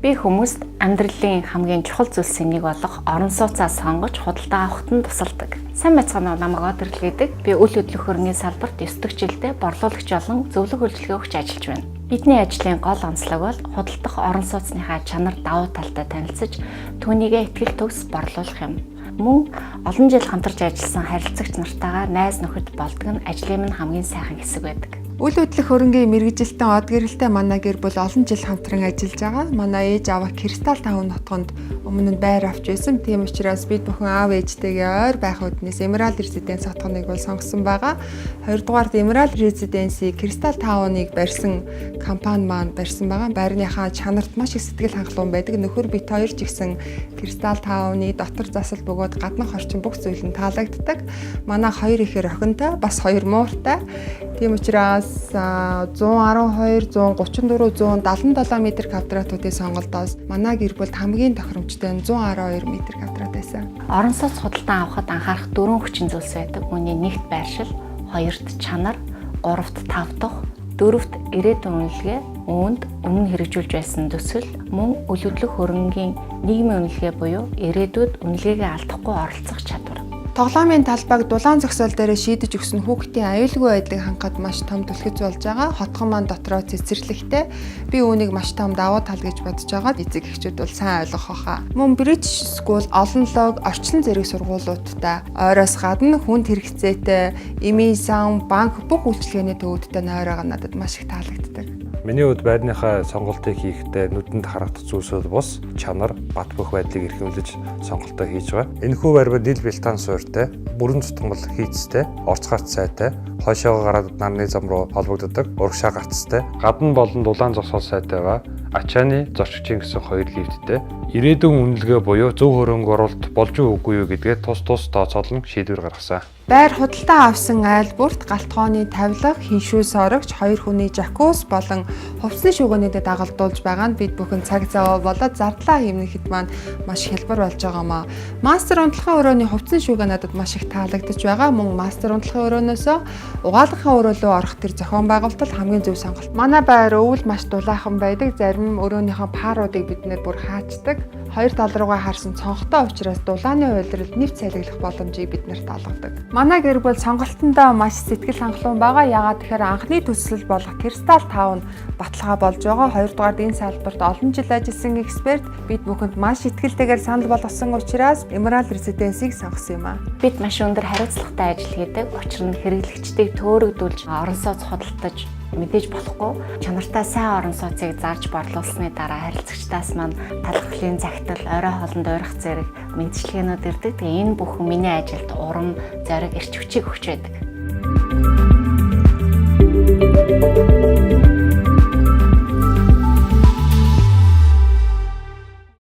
Би хүмүүст амьдралын хамгийн чухал зүйлсийн нэг болох орон сууцаа сонгож худалдаа авахт нь тусалдаг. Сайн байцгаана уу, намайг Одэрл гэдэг. Би үйл хөдлөх хөрөнгөний салбарт 9 дахь жилдээ борлуулагч болон зөвлөх үйлчилгээ өгч ажиллаж байна. Бидний ажлын гол онцлог бол худалдах орон сууцныхаа чанар давуу талтай танилцаж, түүнийгээ ихтгэл төгс борлуулах юм. Мөн олон жил хамтарч ажилласан харилцагч нартайгаа найз нөхөд болдог нь ажлын минь хамгийн сайхан хэсэг байдаг. Үйл хөдлөх хөрөнгийн мэргэжилтэн од гэрэлтэй манай гэр бүл олон жил хамтран ажиллаж байгаа. Манай ээж аваа Кристал Таун нутганд өмнө нь байр авч байсан. Тийм учраас бид бүхэн аав ээжтэйгээ ойр байх үднээс Emerald Residence хотгоныг бол сонгосон байгаа. Хоёрдугаард Emerald Residence Кристал Тауныг барьсан компани маань барьсан байгаа. Байрныхаа чанарт маш их сэтгэл хангалуун байдаг. Нөхөр бит хоёр ч гэсэн Кристал Тауны дотор засал бөгөөд гаднах орчин бүх зүйл нь таалагддаг. Манай хоёр ихэр охинтой бас хоёр мууртай. Тийм учраас 112, 134, 177 м квадратуудын сонголтоос манай гэр бүлд хамгийн тохиромжтой нь 112 м квадрат байсан. Орон сууц худалдан авахад анхаарах 4 хүчин зүйлс байдаг. Үүний нэгт байршил, хоёрт чанар, гуравт тавдах, дөрөвт ирээдүйн үнэлгээ, үүнд өмнө хэрэгжүүлж байсан төсөл, мөн үйл хөдлөх хөрөнгийн нийгмийн үнэлгээ буюу ирээдүйд үнэлгээгээ алдахгүй оролцох чадвар. Тоглоомын талбайг дулаан зогсоол дээр шийдэж өгсөн хүүхдийн аюулгүй байдлыг хангахад маш том түлхэж болж байгаа. Хотгон маань дотроо цэцэрлэгтэй. Би үүнийг маш том давуу тал гэж бодож байгаа. Эцэг эхчүүд бол сайн ойлгох хаа. Мөн British School олон лог орчлон зэрэг сургуулиудтай ойроос гадна хүнд хэрэгцээтэй, эми сан, банк бүх үйлчилгээний төвөдтэй нойроо надад маш их таалагддаг. Миний хувьд байрныхаа сонголтыг хийхдээ нүдэнд харагдах зүйлсүүд бус чанар, бат бөх байдлыг эрхэмлэж сонголтоо хийж байгаа. Энэхүү байр дил бэлтаан суурьтай, бүрэн зүтгэл хийцтэй, орц гарт сайтай, хойшоогоо гараад нарны зам руу холбогддог, урагшаа гацтай, гадна болон дулаан зогсоол сайтай ба ачааны зорчигчийн гэсэн хоёр лифттэй. Ирээдүйн үнэлгээ буюу зөв хөрөнгө оруулалт болж үгүй юу гэдгээ тус тооцоолон шийдвэр гаргасан. Байр худалдаа авсан айлбурт галтгооны тавилга, хиншүү сорогч, хоёр хүний жакуз болон хувцсны шүүгүүнүүдэд дагалдуулж байгаа нь бид бүхэн цаг зав болоод зардлаа хэмнэхэд маань маш хялбар болж байгаамаа. Мастер унтлагын өрөөний хувцсны шүүгээ надад маш их таалагдаж байгаа. Мөн мастер унтлагын өрөөнөөсөө угаалгахын өрөө рүү орох тэр зохион байгуулалт хамгийн зөв сонголт. Манай байр өвөл маш дулаахан байдаг. Зарим өрөөнийхөө паруудыг бид нэр бүр хаачдаг. Хоёр тал руугаа харсан цонхтой учраас дулааны уйлралд нэвт цайлиглах боломжийг биднэрт олгодог. Манай гэр бүл сонголтондоо маш сэтгэл хангалуун байгаа. Яагаад тэгэхээр анхны төсөл болох Кристал Таун баталгаа болж байгаа. Хоёрдугаард энэ салбарт олон жил ажилласан эксперт бид бүхэнд маш итгэлтэйгээр санал болгосон учраас Emerald Residence-ийг сонгосон юм аа. Бид маш өндөр хариуцлагатай ажил хийдэг. Учир нь хэрэглэгчдийг төөрөгдүүлж орон сууц худалдаж мэдээж болохгүй. Чанартай сайн орон сууцыг зарж борлуулсны дараа харилцагчдаас маань талхлын захидал, орой хоолнд уурах зэрэг мэдчилгээнүүд ирдэг. Тэгээ энэ бүхэн миний ажилд урам, зориг, эрч хүчийг өгч байдаг.